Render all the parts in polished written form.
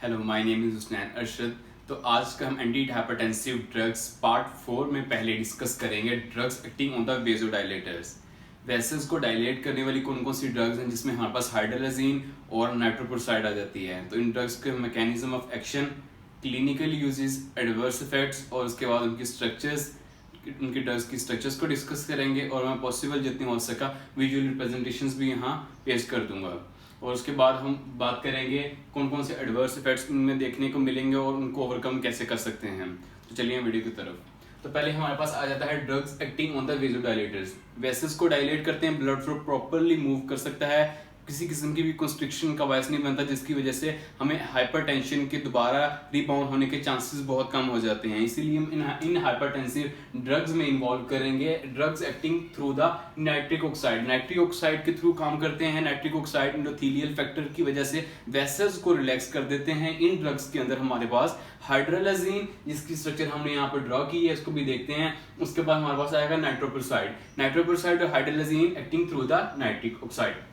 Hello, my name is Husnain Arshad. तो आज का हम एंटी हाइपरटेंसिव ड्रग्स पार्ट 4 में पहले डिस्कस करेंगे drugs acting on the vasodilators. Vessels को डायलेट करने वाली कौन कौन सी ड्रग्स हैं जिसमें हमारे पास हाइड्रोलाजीन और नाइट्रोप्रोसाइड आ जाती है। तो इन ड्रग्स के mechanism of action, clinical uses, adverse effects और उसके बाद उनकी स्ट्रक्चर्स, उनके ड्रग्स की स्ट्रक्चर्स को डिस्कस करेंगे और मैं पॉसिबल जितनी हो सका विजुअल रिप्रेजेंटेशंस भी यहाँ पेश कर दूंगा। और उसके बाद हम बात करेंगे कौन कौन से एडवर्स इफेक्ट्स इनमें देखने को मिलेंगे और उनको ओवरकम कैसे कर सकते हैं। तो चलिए वीडियो की तरफ। तो पहले हमारे पास आ जाता है drugs acting on the vasodilators. Vessels को डायलेट करते हैं, ब्लड फ्लो प्रॉपरली मूव कर सकता है, किसी किस्म की भी कंस्ट्रिक्शन का बायस नहीं बनता जिसकी वजह से हमें हाइपरटेंशन के दोबारा रिबाउंड होने के चांसेस बहुत कम हो जाते हैं। इसीलिए हम इन हाइपरटेंसिव ड्रग्स में इन्वॉल्व करेंगे drugs acting through the nitric oxide. Nitric oxide के थ्रू काम करते हैं। नाइट्रिक ऑक्साइड एंडोथेलियल फैक्टर की वजह से वेसल्स को रिलैक्स कर देते हैं। इन ड्रग्स के अंदर हमारे पास हाइड्रोलाजीन, जिसकी स्ट्रक्चर हमने यहाँ पर ड्रॉ की है, इसको भी देखते हैं। उसके बाद हमारे पास आएगा नाइट्रोप्रोसाइड। नाइट्रोप्रोसाइड और hydralazine acting through the nitric oxide.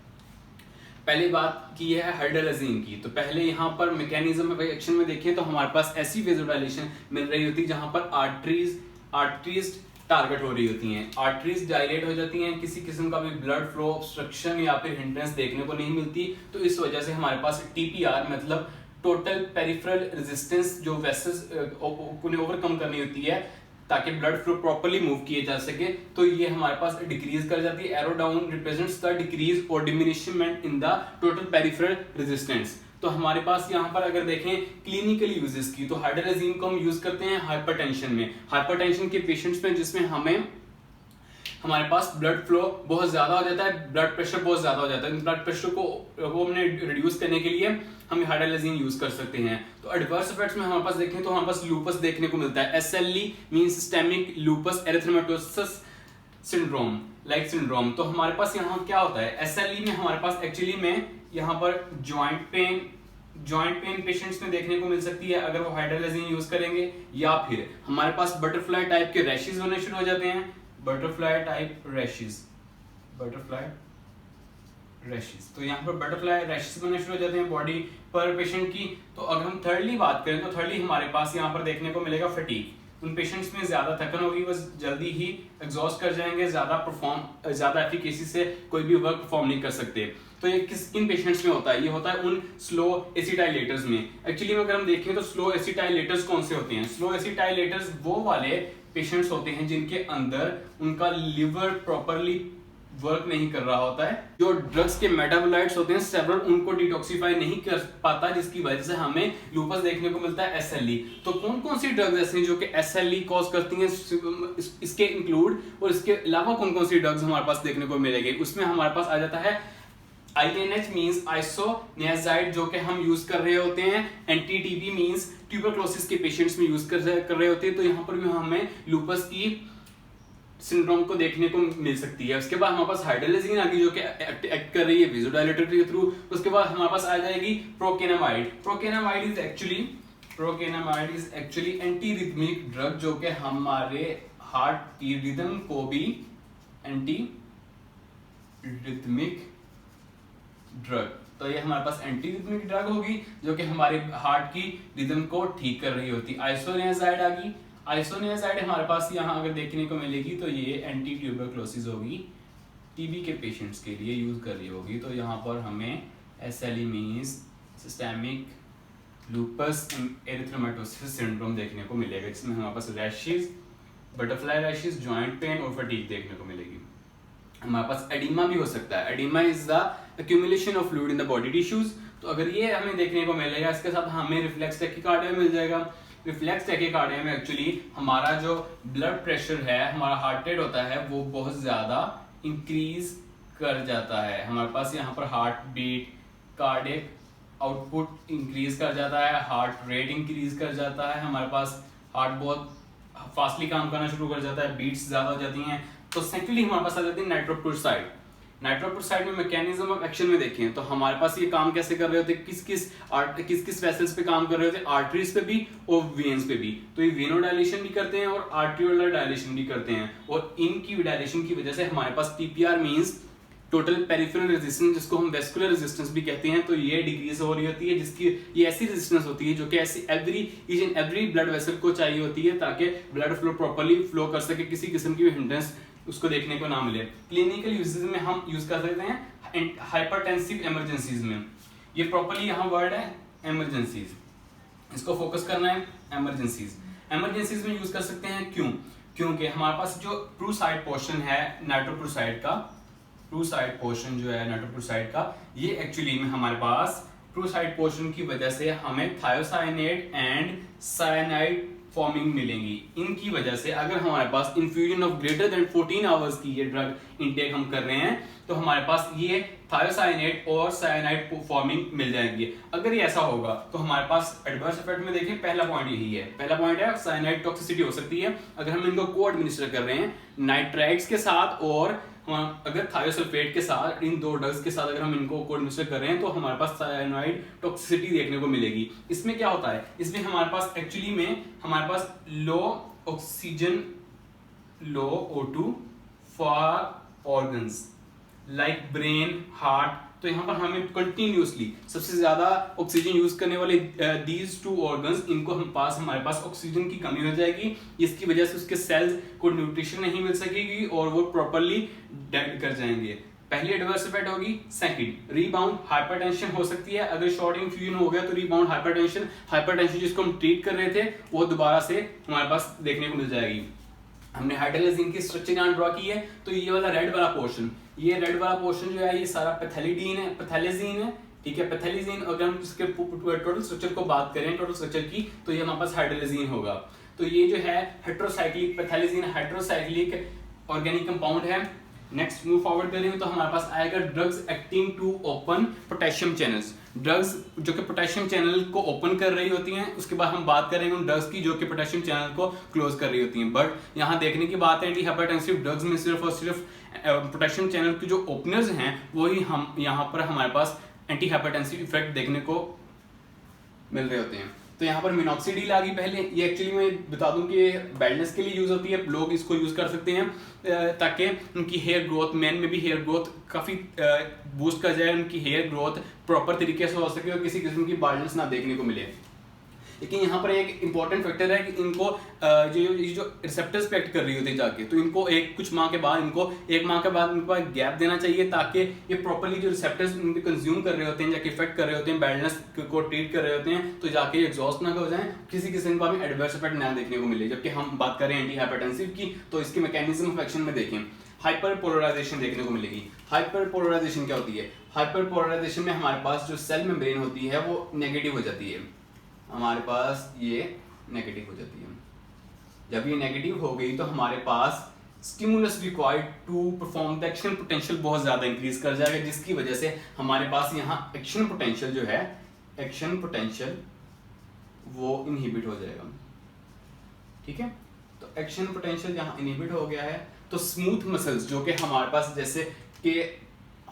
पहली बात की है हाइड्रोलाजीन की। तो पहले यहाँ पर मैकेनिज्म ऑफ एक्शन में देखें तो हमारे पास ऐसी वेसोडाइलेशन मिल रही होती है जहां पर आर्टरीज टारगेट हो रही होती हैं। आर्टरीज डायलेट हो जाती हैं, किसी किस्म का भी ब्लड फ्लो ऑब्स्ट्रक्शन या फिर हिंड्रेंस देखने को नहीं मिलती। तो इस वजह से हमारे पास टीपीआर मतलब टोटल पेरिफेरल रेजिस्टेंस जो वेसल्स को ओवरकम करनी होती है ताकि ब्लड फ्लो प्रॉपर्ली मूव किए जा सके, तो ये हमारे पास डिक्रीज कर जाती है। Arrow down represents the decrease और diminishment in the total peripheral resistance. तो हमारे पास यहाँ पर अगर देखें क्लिनिकल यूजेस की, तो हाइड्रोलाजीन को हम यूज करते हैं हाइपरटेंशन में। हाइपरटेंशन के पेशेंट्स में जिसमें हमारे पास ब्लड फ्लो बहुत ज्यादा हो जाता है, ब्लड प्रेशर बहुत ज्यादा हो जाता है। ब्लड प्रेशर को हमने रिड्यूस करने के लिए हम हाइड्रोलाजीन यूज कर सकते हैं। तो एडवर्स इफेक्ट्स में हमारे पास देखें तो हमारे पास लूपस देखने को मिलता है। SLE means systemic lupus erythematosus syndrome, like syndrome. तो हमारे पास यहाँ क्या होता है, SLE में हमारे पास एक्चुअली में यहाँ पर जॉइंट पेन पेशेंट्स में देखने को मिल सकती है अगर वो हाइड्रोलाजीन यूज करेंगे, या फिर हमारे पास बटरफ्लाई टाइप के रैशेस होने शुरू हो जाते हैं। बटरफ्लाई टाइप रैशेस, तो यहाँ पर बटरफ्लाई रैशेस बनने शुरू हो जाते हैं बॉडी पर पेशेंट की। तो अगर हम थर्डली बात करें तो थर्डली हमारे पास यहाँ पर देखने को मिलेगा फटीग। उन पेशेंट्स में ज्यादा थकन होगी, वो जल्दी ही एग्जॉस्ट कर जाएंगे, ज्यादा एफिकेसी से कोई भी वर्क परफॉर्म नहीं कर सकते। तो ये किन पेशेंट्स में होता है, ये होता है उन स्लो एसिटाइलेटर्स में। एक्चुअली अगर हम देखें तो स्लो एसिटाइलेटर्स कौन से होते हैं, स्लो एसिटाइलेटर्स वो वाले पेशेंट्स होते हैं जिनके अंदर उनका लिवर प्रॉपरली वर्क नहीं कर रहा होता है। जो ड्रग्स के मेटाबोलाइट्स होते हैं सेवरल, उनको डिटॉक्सिफाई नहीं कर पाता, जिसकी वजह से हमें लूपस देखने को मिलता है, SLE। तो कौन कौन सी ड्रग्स ऐसी हैं जो कि SLE कॉज करती हैं, इसके इंक्लूड और इसके अलावा कौन कौन सी ड्रग्स हमारे पास देखने को मिलेगी। उसमें हमारे पास आ जाता है INH मींस आइसोनियाजाइड, जो कि हम यूज कर रहे होते हैं। NT-TB मींस ट्यूबरक्लोसिस के पेशेंट्स में यूज कर रहे होते हैं। तो यहाँ पर भी हमें लूपस की सिंड्रोम को देखने को मिल सकती है। उसके बाद हमारे पास हाइड्रोलाजीन आ गई जो कि एक्ट कर रही है वेसोडाइलेटर के थ्रू। उसके बाद हमारे पास आ जाएगी procainamide. Procainamide is actually anti rhythmic drug, जो कि हमारे हार्ट की रिदम को भी एंटी रिथमिक ड्रग, तो ये हमारे पास एंटी रिथमिक ड्रग होगी जो कि हमारे हार्ट की रिदम को ठीक कर रही होती। आइसोनियाजाइड आ गई। आइसोनियाजाइड हमारे पास यहाँ अगर देखने को मिलेगी तो ये एंटी ट्यूबरक्लोसिस होगी, टीबी के पेशेंट्स के लिए यूज कर रही होगी। तो यहाँ पर हमें SLE means systemic lupus erythematosus syndrome देखने को मिलेगा, जिसमें हमारे पास rashes, butterfly rashes, joint pain और फटीग देखने को मिलेगी। हमारे पास एडिमा भी हो सकता है। Oedema is the accumulation of fluid in the body tissues. तो अगर ये हमें देखने को मिलेगा, इसके साथ हमें रिफ्लेक्स टैकीकार्डिया मिल जाएगा। रिफ्लेक्स टैकीकार्डिया में एक्चुअली हमारा जो ब्लड प्रेशर है, हमारा हार्ट रेट होता है, वो बहुत ज्यादा इंक्रीज कर जाता है। हमारे पास यहाँ पर heart beat, cardiac output increase कर जाता है, हार्ट रेट इंक्रीज कर जाता है, हमारे पास हार्ट बहुत फास्टली काम करना शुरू कर जाता है, बीट्स ज्यादा हो जाती हैं। तो सेकेंडली हमारे पास आ जाती है नाइट्रोप्रोसाइड। नाइट्रोप्रोसाइड में मैकेनिज्म ऑफ एक्शन में देखें तो हमारे पास ये काम कैसे कर रहे होते हैं, किस किस वेसल्स पे काम कर रहे होते हैं, आर्टरीज पे भी और वेन्स पे भी। तो ये वेनोडाइलेशन भी करते हैं और आर्टियोलर डायलेशन भी करते हैं, और इनकी डायलेशन की वजह से हमारे पास TPR means total peripheral resistance जिसको हम वेस्कुलर रेजिस्टेंस भी कहते हैं, तो ये डिक्रीज हो रही होती है, जिसकी ये ऐसी रेजिस्टेंस होती है जो कि ऐसी each and every blood vessel को चाहिए होती है ताकि ब्लड फ्लो प्रॉपर्ली फ्लो कर सके, किसी किस्म की हिंड्रेंस उसको देखने को ना मिले। क्लिनिकल यूजेस में हम यूज कर सकते हैं हाइपरटेंसिव इमरजेंसीज में, ये प्रॉपर्ली यहाँ वर्ड है इमरजेंसीज, इसको फोकस करना है। इमरजेंसीज में यूज कर सकते हैं, क्योंकि हमारे पास जो ट्रू साइड पोर्शन है नाइट्रोप्रोसाइड का, ट्रू साइड पोर्शन जो है नाइट्रोप्रोसाइड का, ये एक्चुअली में हमारे पास ट्रू साइड पोर्शन की वजह से हमें थायोसाइनेट एंड साइनाइड फॉर्मिंग मिलेंगी। इनकी वजह से अगर हमारे पास infusion of greater than 14 hours की ये ड्रग इनटेक हम कर रहे हैं तो हमारे पास ये थायोसाइनेट और साइनाइड फॉर्मिंग मिल जाएंगी। अगर ये ऐसा होगा तो हमारे पास एडवर्स इफेक्ट में देखें, पहला पॉइंट यही है, पहला पॉइंट है साइनाइड टॉक्सिसिटी हो सकती है अगर हम इनको को एडमिनिस्टर कर रहे हैं नाइट्राइट्स के साथ, और अगर थायोसल्फेट के साथ, इन दो ड्रग्स के साथ अगर हम इनको को एडमिनिस्टर कर रहे हैं तो हमारे पास साइनाइड टॉक्सिसिटी देखने को मिलेगी। इसमें क्या होता है, इसमें हमारे पास एक्चुअली में हमारे पास low oxygen, low O2 for organs like brain, heart, तो यहाँ पर हमें कंटिन्यूसली सबसे ज्यादा ऑक्सीजन यूज करने वाले दीज टू ऑर्गन्स, इनको हमारे पास ऑक्सीजन की कमी हो जाएगी, इसकी वजह से उसके सेल्स को न्यूट्रिशन नहीं मिल सकेगी और वो प्रॉपर्ली डेड कर जाएंगे। पहली एडवर्स इफेक्ट होगी। सेकंड, रीबाउंड हाइपरटेंशन हो सकती है, अगर शॉर्ट इन्फ्यूजन हो गया तो रीबाउंड हाइपरटेंशन जिसको हम ट्रीट कर रहे थे वो दोबारा से हमारे पास देखने को मिल जाएगी। हमने हाइड्रोलाइजिन की स्ट्रक्चर यहाँ ड्रॉ की है, तो ये वाला रेड वाला पोर्शन, ये रेड वाला पोर्शन जो है ये सारा पैथेलिजीन है, ठीक है, पैथेलिजीन। अगर हम इसके टोटल स्ट्रक्चर को बात करें, टोटल स्ट्रक्चर की, तो ये हमारे पास हाइड्रोलाइजिन होगा। तो ये जो है heterocyclic phthalazine hydrocyclic organic compound है। नेक्स्ट मूव फॉरवर्ड करेंगे तो हमारे पास आएगा drugs acting to open potassium channels, drugs जो कि पोटेशियम चैनल को ओपन कर रही होती हैं। उसके बाद हम बात करेंगे उन ड्रग्स की जो कि पोटेशियम चैनल को क्लोज कर रही होती हैं। बट यहाँ देखने की बात है एंटी हाइपरटेंसिव ड्रग्स में सिर्फ और सिर्फ पोटेशियम चैनल के जो ओपनर्स हैं वही हम यहाँ पर हमारे पास एंटी हाइपरटेंसिव इफेक्ट देखने को मिल रहे होते हैं। तो यहाँ पर मिनॉक्सिडिल आ गई पहले, ये एक्चुअली मैं बता दूं कि बेल्टनेस के लिए यूज होती है, लोग इसको यूज कर सकते हैं ताकि उनकी हेयर ग्रोथ, मैन में भी हेयर ग्रोथ काफी बूस्ट कर जाए, उनकी हेयर ग्रोथ प्रॉपर तरीके से हो सके और किसी किस्म की बाल्डनेस ना देखने को मिले। लेकिन यहाँ पर एक इंपॉर्टेंट फैक्टर है कि इनको जो रिसेप्टर्स पे एक्ट कर रही होती है जाके, तो इनको कुछ माह के बाद इनको गैप देना चाहिए ताकि ये प्रॉपर्ली जो रिसेप्टर्स इनको कंज्यूम कर रहे होते हैं, जाके इफेक्ट कर रहे होते हैं, बैडनेस को ट्रीट कर रहे होते हैं, तो जाके एग्जॉस्ट ना हो जाए, किसी किस्म का भी एडवर्स इफेक्ट ना देखने को मिले। जबकि हम बात करें एंटी हाइपरटेंसिव की तो इसके मैकेनिज्म ऑफ एक्शन में देखें, हाइपरपोलराइजेशन देखने को मिलेगी। हाइपरपोलराइजेशन क्या होती है? हाइपरपोलराइजेशन में हमारे पास जो सेल मेम्ब्रेन होती है वो नेगेटिव हो जाती है, हमारे पास ये नेगेटिव हो जाती है। जब ये नेगेटिव हो गई तो हमारे पास stimulus required to perform the action potential बहुत ज्यादा इंक्रीज कर जाएगा, जिसकी वजह से हमारे पास यहाँ एक्शन पोटेंशियल जो है, एक्शन पोटेंशियल वो इनहिबिट हो जाएगा। ठीक है, तो एक्शन पोटेंशियल यहाँ इनहिबिट हो गया है तो स्मूथ मसल्स जो कि हमारे पास जैसे कि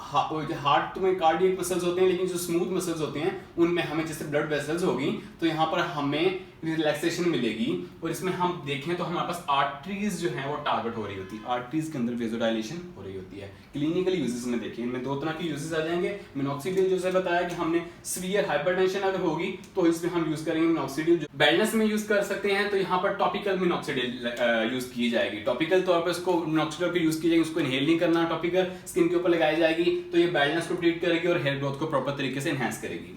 हार्ट में कार्डियक मसल्स होते हैं, लेकिन जो स्मूथ मसल्स होते हैं उनमें हमें जैसे ब्लड वेसल्स होगी तो यहाँ पर हमें रिलैक्सेशन मिलेगी। और इसमें हम देखें तो हमारे पास आर्टरीज जो है वो टारगेट हो रही होती है, आर्टरीज के अंदर वेसोडाइलेशन हो रही होती है। क्लिनिकल यूजेस में देखिए इनमें दो तरह के यूजेस आ जाएंगे। मिनॉक्सिडिल जो से बताया कि हमने सीवियर हाइपरटेंशन अगर होगी तो इसमें हम यूज करेंगे मिनॉक्सिडिल। बेलनेस में यूज कर सकते हैं तो यहाँ पर टॉपिकल मिनॉक्सिडिल यूज की जाएगी, टॉपिकल तौर पर इसको मिनॉक्सिडिल को यूज की जाएगी, उसको इनहेल नहीं करना, टॉपिकल स्किन के ऊपर लगाई जाएगी तो ये बेलनेस को ट्रीट करेगी और हेयर ग्रोथ को प्रॉपर तरीके से एनहांस करेगी।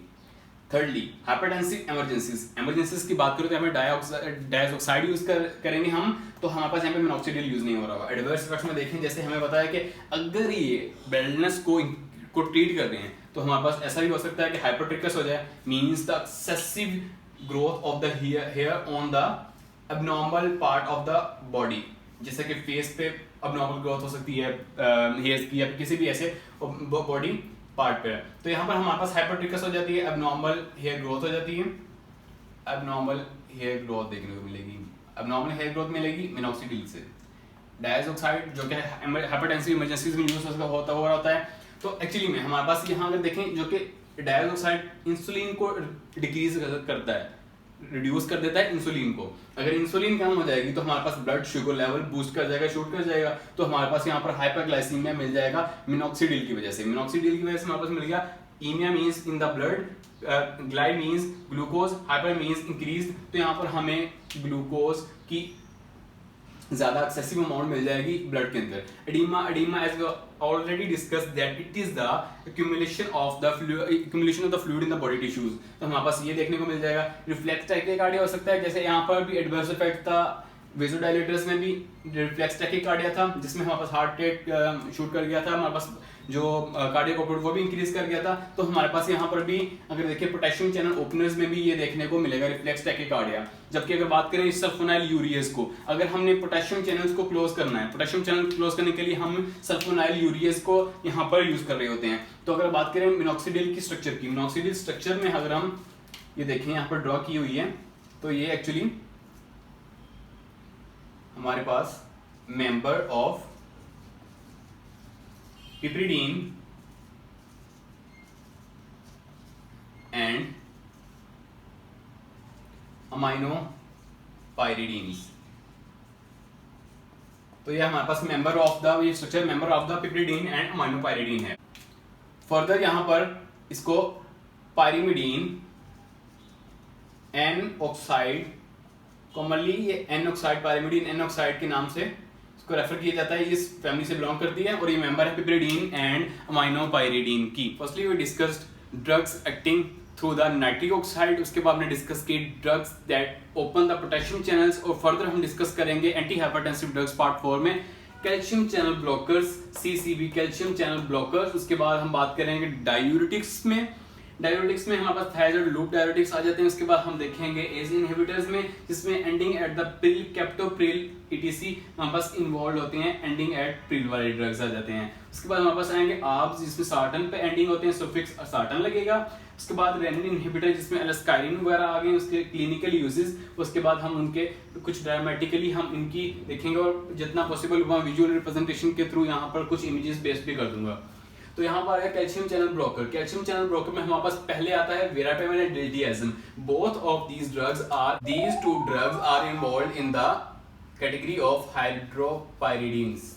थर्डली, हाइपरटेंसिव इमरजेंसीज की बात करें तो हमें डाइऑक्साइड यूज करेंगे हम, तो हमारे पास यहाँ पे मिनॉक्सिडिल यूज नहीं हो रहा होगा। एडवर्स इफेक्ट्स में देखें, जैसे हमें बताया कि अगर ये बेलनेस को ट्रीट कर रहे हैं तो हमारे पास ऐसा भी हो सकता है कि हाइपरट्रिकस हो जाए, means the excessive growth of the hair on the abnormal part of the body, जैसे कि फेस पे एबनॉर्मल ग्रोथ हो सकती है हेयर्स की या किसी भी ऐसे बॉडी पार्ट पे। तो यहाँ पर हमारे पास हाइपरट्रिकस हो जाती है, एबनॉर्मल हेयर ग्रोथ हो जाती है, एबनॉर्मल हेयर ग्रोथ देखने को मिलेगी। एबनॉर्मल हेयर ग्रोथ मिलेगी मिनॉक्सिडिल से। डाइऑक्साइड जो कि हाइपरटेंसिव इमरजेंसीज में यूज होता है, तो एक्चुअली में हमारे पास यहाँ अगर देखें जो कि डाइऑक्साइड इंसुलिन को डिक्रीज करता है, रिड्यूस कर देता है इंसुलिन को। अगर इंसुलिन कम हो जाएगी तो हमारे पास ब्लड शुगर लेवल बूस्ट कर जाएगा, शूट कर जाएगा, तो हमारे पास यहाँ पर हाइपरग्लाइसीमिया मिल जाएगा मिनॉक्सिडिल की वजह से। मिनॉक्सिडिल की वजह से हमारे पास मिल गया, emia means in the blood, glide means glucose, hyper means increase, तो यहाँ पर हमें ग्लूकोज की ज्यादा एक्सेसिव अमाउंट मिल जाएगी ब्लड के अंदर। Oedema as already discussed that it is the accumulation of the fluid in the body tissues। तो हमारे पास ये देखने को मिल जाएगा। रिफ्लेक्स टैकीकार्डिया हो सकता है, जैसे यहाँ पर भी एडवर्स इफेक्ट था वेसोडाइलेटर्स में भी रिफ्लेक्स टैकीकार्डिया था, जिसमें हमारे पास हार्ट रेट शूट कर गया था, हमारे पास जो कार्डियक आउटपुट वो भी इंक्रीज कर गया था। तो हमारे पास यहाँ पर भी अगर देखिए पोटेशियम चैनल ओपनर्स में भी ये देखने को मिलेगा रिफ्लेक्स टैकीकार्डिया। जबकि अगर बात करें सल्फोनाइल यूरियस को, अगर हमने पोटेशियम चैनल्स को क्लोज करना है, पोटेशियम चैनल क्लोज करने के लिए हम सल्फोनाइल यूरियस को यहाँ पर यूज कर रहे होते हैं। तो अगर बात करें मिनॉक्सिडिल की स्ट्रक्चर की, मिनॉक्सिडिल स्ट्रक्चर में अगर हम ये देखें यहाँ पर ड्रॉ की हुई है, तो ये एक्चुअली हमारे पास member of piperidine and amino pyridines, तो ये हमारे पास मेंबर ऑफ द, ये structure member of the piperidine and amino pyridine है। फर्दर यहां पर इसको पायरिमिडीन एन ऑक्साइड, कॉमनली ये N oxide, pyrimidine N oxide के नाम से इसको रेफर किया जाता है, इस फैमिली से बिलोंग करती है और ये मेंबर है पिपरिडीन एंड अमाइनो पायरिडीन की। Firstly we discussed drugs acting through the nitric oxide, उसके बाद हमने डिस्कस की drugs that open the potassium channels, और फर्दर हम डिस्कस करेंगे एंटी हाइपरटेंसिव ड्रग्स पार्ट 4 में calcium channel blockers, CCB calcium channel blockers. उसके बाद हम बात करेंगे डायूरेटिक्स में, डायूरेटिक्स में हमारे पास थायराइड लूप डायूरेटिक्स आ जाते हैं। उसके बाद हम देखेंगे एज इनहिबिटर्स में, जिसमें ending at the Pril, captopril etc हमारे पास इन्वॉल्व होते हैं, एंडिंग एट प्रिल वाले ड्रग्स आ जाते हैं। उसके बाद हमारे पास आएंगे आर्ब्स, जिसमें सार्टन पे एंडिंग होते हैं, सुफिक्स सार्टन लगेगा। उसके बाद रेनिन इनहिबिटर, जिसमें एलस्काइरिन वगैरह आ गए, उसके क्लिनिकल यूजेस। उसके बाद हम उनके कुछ ड्रामेटिकली हम इनकी देखेंगे, और जितना पॉसिबल हुआ विजुअल रिप्रेजेंटेशन के थ्रू यहाँ पर कुछ इमेजेस बेस भी कर दूंगा। तो यहाँ पर आएगा calcium channel blocker. Calcium channel blocker में हमारे पास पहले आता है verapamil and diltiazem. Both of these two drugs are involved in the category of hydropyridines.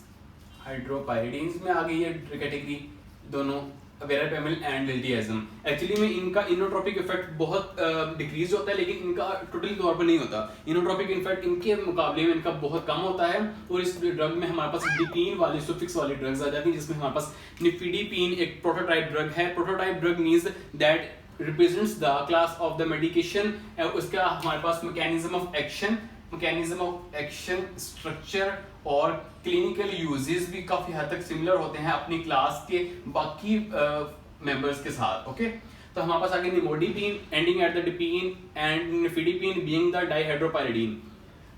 Hydropyridines में आ गई है कैटेगरी दोनों, वेरापेमिल एंड डिल्टियाज़िम। एक्चुअली में इनका इनोट्रोपिक इफेक्ट बहुत डिक्रीज होता है, लेकिन इनका टोटल तौर पर नहीं होता। इनोट्रोपिक इफेक्ट इनके मुकाबले में इनका बहुत कम होता है। और इस ड्रग में हमारे पास डिपीन वाली सुफिक्स वाली ड्रग्स आ जाती हैं, जिसमें हमारे पास निफिडीपीन एक प्रोटोटाइप ड्रग है। Prototype drug means that represents the class of the medication. उसका हमारे पास मैकेनिज्म ऑफ एक्शन, स्ट्रक्चर और क्लिनिकल यूजेस भी काफी हद तक सिमिलर होते हैं अपनी क्लास के बाकी मेंबर्स के साथ। ओके, तो हमारे पास आगे nimodipine ending at the dipine and nifedipine being the dihydropyridine.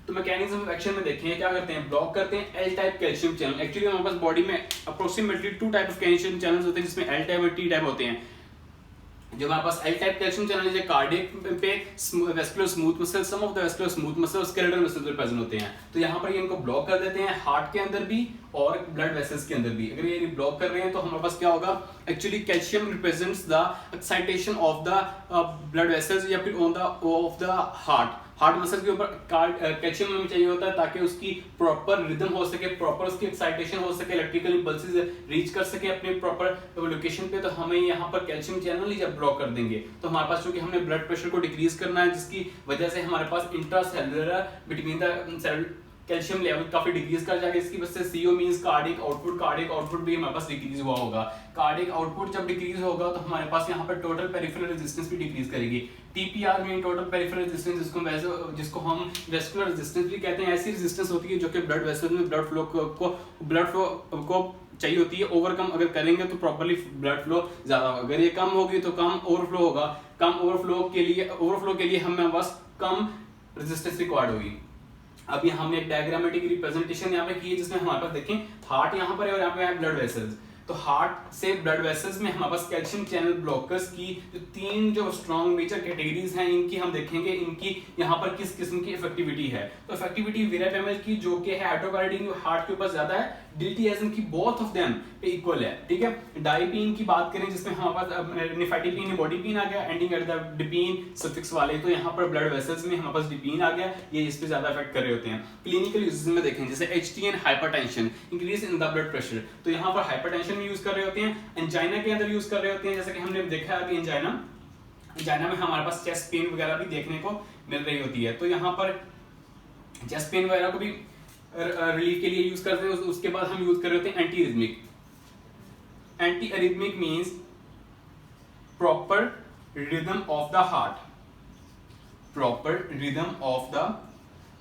तो मैकेनिज्म ऑफ एक्शन में देखें क्या करते हैं, ब्लॉक करते हैं L type calcium channel. Actually हमारे पास बॉडी में approximately 2 type of calcium channels होते हैं, जिसमें एल टाइप और टी टाइप होते हैं। जो हमारे पास एल टाइप कैल्शियम चैनल है कार्डियक पे vascular smooth muscle, some of the vascular smooth muscle skeletal muscle पे प्रेजेंट होते हैं। तो यहाँ पर ये इनको ब्लॉक कर देते हैं हार्ट के अंदर भी और ब्लड वेसल्स के अंदर भी। अगर ये ब्लॉक कर रहे हैं तो हमारे पास क्या होगा, actually calcium represents the excitation of the blood vessels या फिर on the of the heart muscle के ऊपर कैल्शियम हमें चाहिए होता है ताकि उसकी प्रॉपर रिदम हो सके, प्रॉपर उसकी एक्साइटेशन हो सके, इलेक्ट्रिकल इंपल्सेस रीच कर सके अपने प्रॉपर लोकेशन पे। तो हमें यहाँ पर कैल्शियम चैनल ही जब ब्लॉक कर देंगे तो हमारे पास चूंकि हमने ब्लड प्रेशर को डिक्रीज करना है, जिसकी वजह से हमारे पास intracellular between the cell calcium level काफी डिक्रीज कर जाएगा। इसकी वजह से सीओ मींस कार्डियक आउटपुट भी हमारे पास डिक्रीज हुआ होगा। कार्डियक आउटपुट जब डिक्रीज होगा तो हमारे पास यहाँ पर टोटल पेरिफेरल रेजिस्टेंस भी डिक्रीज करेगी। टीपीआर में टोटल पेरिफेरल रेजिस्टेंस, जिसको हम वेस्कुलर रेजिस्टेंस भी कहते हैं, ऐसी रेजिस्टेंस होती है जो कि ब्लड वेसल में ब्लड फ्लो को चाहिए होती है। ओवरकम अगर करेंगे तो प्रॉपर्ली ब्लड फ्लो ज्यादा होगा, अगर ये कम होगी तो कम ओवरफ्लो होगा। कम ओवरफ्लो के लिए हमें बस कम रेजिस्टेंस रिक्वायर्ड होगी। अब यहाँ हमने एक डायग्रामेटिक रिप्रेजेंटेशन यहाँ पे की है, जिसमें हमारे पास देखें हार्ट यहाँ पर है और यहाँ पे है ब्लड वेसल्स। तो हार्ट से ब्लड वेसल्स में हमारे पास कैल्शियम चैनल ब्लॉकर्स की जो 3 जो स्ट्रॉन्ग मेजर कैटेगरीज हैं, इनकी हम देखेंगे इनकी यहाँ पर किस किस्म की इफेक्टिविटी है। तो इफेक्टिविटी वेरापेमिल की जो कि है हाइड्रोपायरिडीन, जो हार्ट के ऊपर ज्यादा है, डिल्टियाज़म की बोथ ऑफ देम पे इक्वल है, ठीक है। डाइपीन की बात करें जिसमें हमारे पास निफेटिपीन बॉडीपीन आ गया, एंडिंग एट द डिपीन सफिक्स वाले, तो यहाँ पर ब्लड वेसल्स में हमारे पास डिपीन आ गया, ये इस पे ज्यादा इफेक्ट कर रहे होते हैं। क्लिनिकल यूजेस में देखें जैसे HTN hypertension, increase in the blood pressure, तो यहाँ पर हाइपरटेंशन में यूज कर रहे होते हैं, एंजाइना के अंदर यूज कर रहे होते हैं, जैसे कि हमने देखा है अभी एंजाइना में हमारे पास चेस्ट पेन वगैरह भी देखने को मिल रही होती है, तो यहाँ पर चेस्ट पेन वगैरह को भी रिलीफ के लिए यूज करते हैं। उसके बाद हम यूज कर रहे होते हैं anti arrhythmic. Anti arrhythmic means proper rhythm of the heart, proper rhythm of the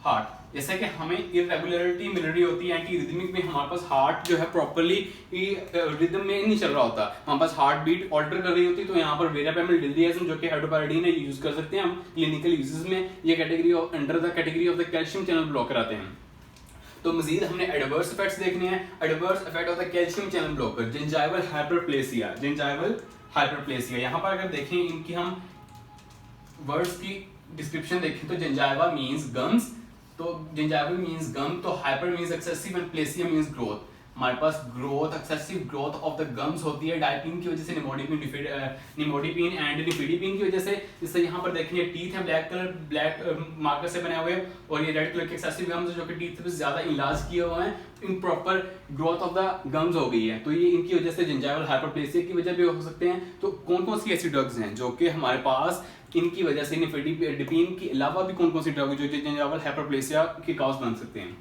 heart. जैसे कि हमें इरेगुलरिटी मिल रही होती है एंटी रिदमिक में, हमारे पास हार्ट जो है प्रॉपर्ली रिदम में नहीं चल रहा होता, हमारे पास हार्ट बीट ऑल्टर कर रही होती है, तो यहाँ पर वेरापेमिल डिल्टियाज़म जो कि हाइड्रोपायरिडीन है यूज कर सकते हैं हम क्लिनिकल यूजेस में। ये category under the category of the calcium channel blocker आते हैं। तो मजीद हमने एडवर्स इफेक्ट्स देखने हैं। Adverse effect of the calcium channel blocker, gingival hyperplasia, gingival hyperplasia. यहाँ पर अगर देखें इनकी हम वर्ड्स की डिस्क्रिप्शन देखें तो जिंजाइवा मींस गम्स, तो जिंजाइवल मींस गम, तो hyper means excessive and plasia means growth. हमारे पास growth, excessive growth of the gums होती है डाइपीन की वजह से, निमोडिपिन एंड निफिडिपिन की वजह से। जिससे यहाँ पर देखिए टीथ है ब्लैक कलर, ब्लैक मार्कर से बने हुए, और ये रेड कलर के एक्सेसिव गम्स जो कि टीथ पे ज्यादा इलाज किए हुए हैं, improper growth of the gums हो गई है, तो ये इनकी वजह से जिंजाइवल हाइपरप्लेसिया की वजह भी हो सकते हैं। तो कौन कौन सी ऐसी ड्रग्स हैं जो कि हमारे पास इनकी वजह से निफिडिपिन के अलावा भी कौन कौन सी ड्रग जो जिंजाइवल हाइपरप्लेसिया के कॉज बन सकते हैं?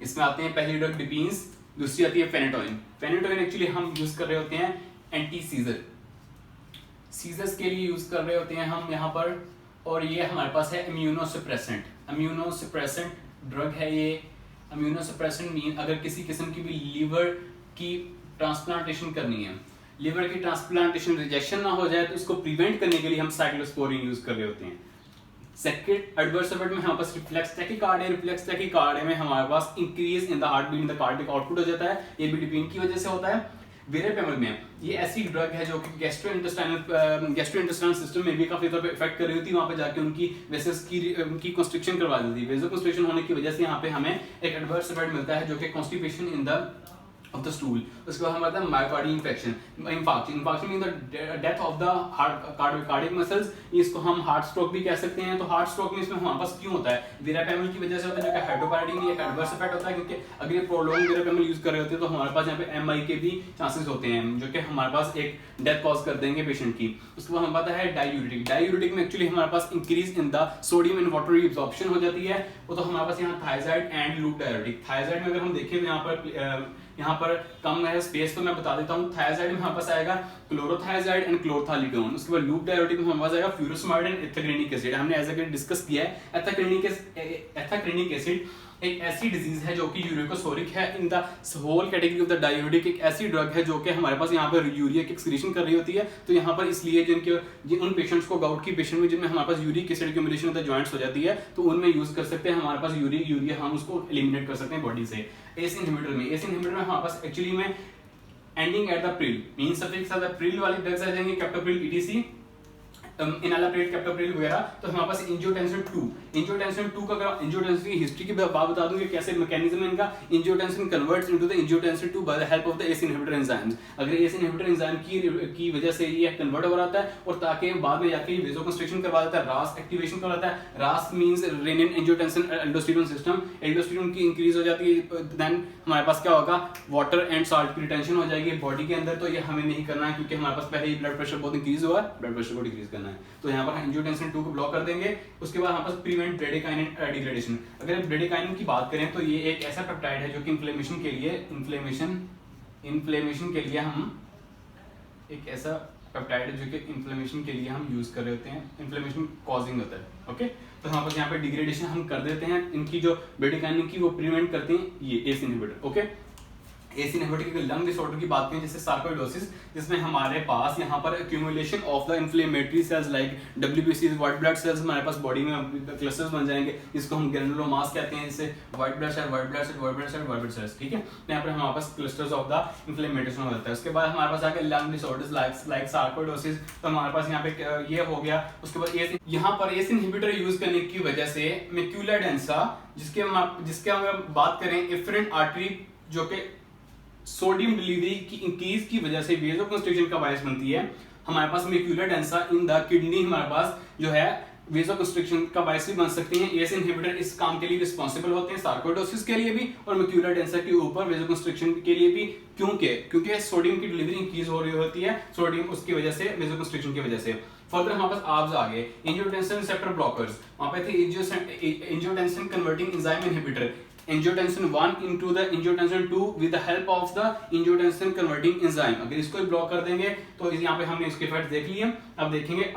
इसमें आते हैं पहली ड्रग डिपीन्स, दूसरी आती है फेनेटोइन। फेनेटोइन एक्चुअली हम यूज कर रहे होते हैं एंटी सीजर, सीजर्स के लिए यूज कर रहे होते हैं हम यहाँ पर, और ये हमारे पास है इम्यूनोसप्रेसेंट। इम्यूनोसप्रेसेंट ड्रग है ये। इम्यूनोसप्रेसेंट मीन अगर किसी किस्म की भी लीवर की ट्रांसप्लांटेशन करनी है, लिवर की ट्रांसप्लांटेशन रिजेक्शन ना हो जाए, तो उसको प्रिवेंट करने के लिए हम साइक्लोस्पोरिन यूज कर रहे होते हैं। सेकंड एडवर्स इफेक्ट में हमारे पास रिफ्लेक्स टैकीकार्डिया, रिफ्लेक्स टैकीकार्डिया में हमारे पास increase in the heart beat, in the cardiac output हो जाता है, ये भी डिपीन की वजह से होता है। वेरापेमिल में ये ऐसी ड्रग है जो कि गैस्ट्रोइंटेस्टाइनल सिस्टम में भी काफी तौर पे इफेक्ट कर रही होती है, वहां पे जाके उनकी वेसल्स की कंस्ट्रिक्शन करवा देती है। वेसो कंस्ट्रिक्शन होने की वजह से यहाँ पे हमें एक एडवर्स इफेक्ट मिलता है जो कि constipation in the of the stool। उसके बाद हमारा myocardial infection, infarction mean the death of the cardiac muscles, इसको हम हार्ट स्ट्रोक भी कह सकते हैं। तो हार्ट स्ट्रोक में इसमें हमारे पास क्यों होता है? वेरापेमिल की वजह से होता है, जो कि हाइड्रोपायरिडीन एक एडवर्स इफेक्ट होता है, क्योंकि अगर ये प्रोलॉन्ग वेरापेमिल यूज कर रहे होते हैं तो हमारे पास यहाँ पे एमआई के भी चांसेस होते हैं, जो कि हमारे पास एक डेथ कॉज कर देंगे पेशेंट की। उसके बाद हमें पता है डायूरेटिक। डायूरेटिक में एक्चुअली हमारे पास increase in the sodium and water absorption हो जाती है, वो तो हमारे पास यहाँ thiazide and loop diuretic. Thiazide में अगर हम देखें तो यहाँ पर कम है स्पेस, तो मैं बता देता हूँ। थायजाइड में हमारे पास आएगा क्लोरोथायजाइड एंड क्लोरथालिडोन। उसके बाद लूप डायूरेटिक में हमारे पास आएगा फ्यूरोसमाइड एंड एथाक्रेनिक एसिड। हमने एज अ डिस्कस किया है एथाक्रेनिक एसिड एक ऐसी डिजीज है जो कि यूरिकोसोरिक है। In the whole category of the diuretic एक ऐसी ड्रग है जो कि हमारे पास यहाँ पर यूरिया की एक्सक्रीशन कर रही होती है। तो यहाँ पर इसलिए उन पेशेंट्स को, गाउट की पेशेंट में जिनमें हमारे पास uric acid accumulation of the joints हो जाती है, तो उनमें यूज कर सकते हैं। हमारे पास यूरिया हम उसको एलिमिनेट कर सकते हैं बॉडी से। एस इनहिबिटर में हमारे पास एक्चुअली में ending at the Pril mean suffix of the Pril वाली ड्रग्स आ जाएंगे, कैप्टोप्रिल ईटीसी, इनालाप्रेट, कैप्टोप्रिल वगैरह। तो हमारे पास एंजियोटेंसिन 2 का अगर एंजियोटेंसिन की हिस्ट्री की बात बता दूं कि कैसे मैकेनिज्म है इनका। Angiotensin converts into the angiotensin 2 by the help of the ACE inhibitor enzymes. अगर एस इनहिबिटर एंजाइम की वजह से ये कन्वर्ट हो रहा है और ताकि बाद में जाके वेसोकंस्ट्रिक्शन करवा देता है, रास एक्टिवेशन करवाता है। रास means renin angiotensin aldosterone system, aldosterone की इंक्रीज हो जाती है, देन हमारे पास क्या होगा, वाटर एंड साल्ट की रिटेंशन हो जाएगी बॉडी के अंदर। तो ये हमें नहीं करना है, क्योंकि हमारे पास पहले ही ब्लड प्रेशर बहुत इंक्रीज हुआ है, ब्लड प्रेशर को डिक्रीज करना है। तो यहाँ पर एंजियोटेंसिन 2 को ब्लॉक कर देंगे। उसके बाद हमारे पास प्रिवेंट ब्रेडिकाइनिन डिग्रेडेशन। अगर ब्रेडिकाइनिन की बात करें तो ये एक ऐसा पेप्टाइड है जो कि इन्फ्लेमेशन के लिए हम एक ऐसा पेप्टाइड है जो कि इन्फ्लेमेशन के लिए हम यूज कर रहे होते हैं, इन्फ्लेमेशन कॉजिंग होता है। ओके, तो हमारे पास यहाँ पे डिग्रेडेशन हम कर देते हैं, इनकी जो ब्रेडिकाइनिन की वो प्रिवेंट करते हैं ये ACE inhibitor. Okay, ACE inhibitor की लंग डिसऑर्डर की बात करें जैसे सार्कोइडोसिस, जिसमें हमारे पास यहाँ पर accumulation of the inflammatory cells like डब्ल्यूबीसीज, व्हाइट ब्लड सेल्स हमारे पास बॉडी में क्लस्टर्स बन जाएंगे, जिसको हम ग्रैनुलोमास कहते हैं, जैसे व्हाइट ब्लड सेल्स। ठीक है, यहाँ पर हमारे पास क्लस्टर्स ऑफ द इन्फ्लेमेटेशन हो जाता है। उसके बाद हमारे पास आगे लंग डिसऑर्डर्स लाइक सार्कोइडोसिस, तो हमारे पास यहाँ पे ये हो गया। उसके बाद यहाँ पर एस इनहिबिटर यूज करने की वजह से मैक्यूला डेंसा, जिसके हम बात करें एफरेंट आर्टरी जो कि सोडियम डिलीवरी की इंक्रीज की वजह से वेसोकंस्ट्रिक्शन का बायस बनती है। हमारे पास macular densa in the kidney हमारे पास जो है वेसोकंस्ट्रिक्शन का बायस भी बन सकती हैं। एस इनहिबिटर इस काम के लिए रिस्पॉन्सिबल होते हैं, सार्कोइडोसिस के लिए भी और मैक्यूलर डेंसा के ऊपर वेसोकंस्ट्रिक्शन के लिए भी। क्योंकि सोडियम की डिलीवरी इंक्रीज हो रही होती है, सोडियम उसकी वजह से, वेसोकंस्ट्रिक्शन की वजह से। फर्दर हमारे पास आर्ब्स आ गए, एंजियोटेंसिन रिसेप्टर ब्लॉकर्स, वहां पे थे angiotensin converting enzyme inhibitor, angiotensin 1 into the angiotensin 2 with the help of the angiotensin converting enzyme। अगर इसको ब्लॉक कर देंगे तो यहाँ पे हमने इसके इफेक्ट देख लिए। अब देखेंगे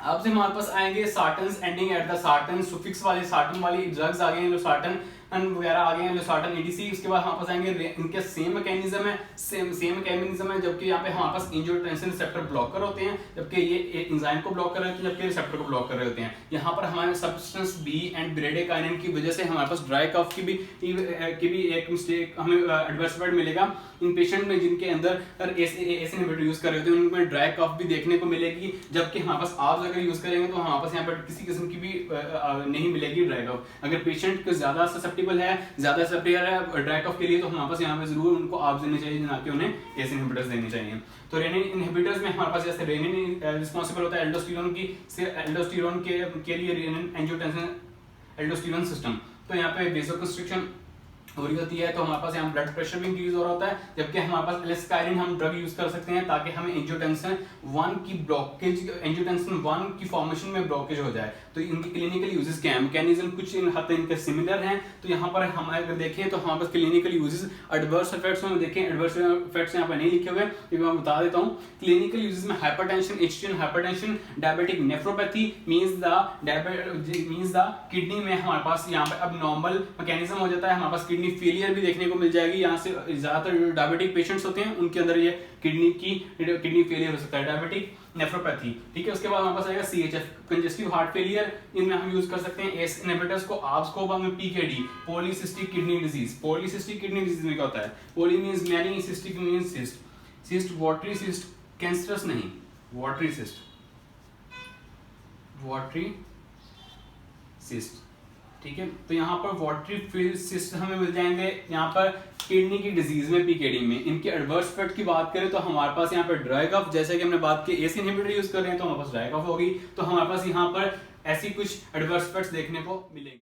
अब से हमारे पास आएंगे सार्टन्स एंडिंग एट द सार्टन, सुफिक्स वाले सार्टन वाली ड्रग्स आ गए हैं, जो सार्टन वगैरह आ गए हैं, जो सार्टन एडीसी। उसके बाद हमारे पास आएंगे, इनके सेम मैकेनिज्म है, सेम मैकेनिज्म है, जबकि यहाँ पे हमारे पास एंजियोटेंसिन रिसेप्टर ब्लॉकर होते हैं, जबकि ये एंजाइम को ब्लॉक कर रहे होते हैं, जबकि रिसेप्टर को ब्लॉक कर रहे होते हैं। यहाँ पर हमारे सब्सटेंस बी एंड ब्रेडेकाइनिन की वजह से हमारे पास ड्राई कफ की भी एक मिस्टेक हमें एडवर्स इफेक्ट मिलेगा इन पेशेंट में जिनके अंदर एस इनहिबिटर यूज कर रहे होते हैं, उनमें ड्राई कफ भी देखने को मिलेगी। जबकि हमारे पास आर्ब्स अगर यूज करेंगे तो हमारे पास यहाँ पर किसी किस्म की भी नहीं मिलेगी ड्राई कफ। अगर पेशेंट को ज्यादा ससेप्टेबल है, ज्यादा सप्रियर है ड्राई कफ के लिए, तो हमारे पास यहाँ पे जरूर उनको आर्ब्स देने चाहिए, ना कि उन्हें एस इनहिबिटर्स देने चाहिए। तो रेनिन इनहिबिटर्स में हमारे पास जैसे रेनिन रिस्पॉन्सिबल होता है एल्डोस्टेरोन के लिए रेनिन एंजियोटेंसिन एल्डोस्टेरोन सिस्टम। तो यहाँ पे वेसोकंस्ट्रिक्शन हो रही होती है, तो हमारे पास यहाँ ब्लड प्रेशर भी इंक्रीज हो रहा होता है। जबकि हमारे पास एलिस्काइरिन हम ड्रग यूज कर सकते हैं ताकि हमें एंजियोटेंसिन 1 की ब्लॉकेज, एंजियोटेंसिन 1 की फॉर्मेशन में ब्लॉकेज हो जाए। तो इनकी क्लिनिकल यूजेस क्या है, मैकेनिज्म कुछ इन हद तक इनके सिमिलर हैं। तो यहाँ पर हम अगर देखें तो हमारे पास क्लिनिकल यूजेस, एडवर्स इफेक्ट्स में देखें, एडवर्स इफेक्ट्स यहाँ पर नहीं लिखे हुए, ये मैं बता देता हूँ। क्लिनिकल यूजेस में hypertension, HTN hypertension, diabetic nephropathy means the kidney में हमारे पास यहाँ पे अब नॉर्मल मैकेनिज्म हो जाता है, हमारे पास किडनी फेलियर भी देखने को मिल जाएगी। यहाँ से ज्यादातर डायबिटिक पेशेंट्स होते हैं उनके अंदर ये किडनी फेलियर हो सकता है, डायबिटिक नेफ्रोपैथी। ठीक है, उसके बाद हमारे पास आएगा सीएचएफ, कंजेस्टिव हार्ट फेलियर, इनमें हम यूज कर सकते हैं एस इनहिबिटर्स को, आर्ब्स को हमें PKD, polycystic kidney disease. Polycystic kidney disease में क्या होता है, poly means many, cystic means cyst, cyst watery cyst, cancerous नहीं, वाटरी सिस्ट, वाटरी सिस्ट। ठीक है, तो यहाँ पर वाटरी सिस्ट हमें मिल जाएंगे यहाँ पर किडनी की डिजीज में, पीकेडी में। इनके एडवर्स इफेक्ट की बात करें तो हमारे पास यहाँ पर ड्राई कफ, जैसे कि हमने बात की एस इनहिबिटर यूज कर रहे हैं तो हमारे पास ड्राई कफ होगी, तो हमारे पास यहाँ पर ऐसी कुछ एडवर्स इफेक्ट्स देखने को मिलेंगे।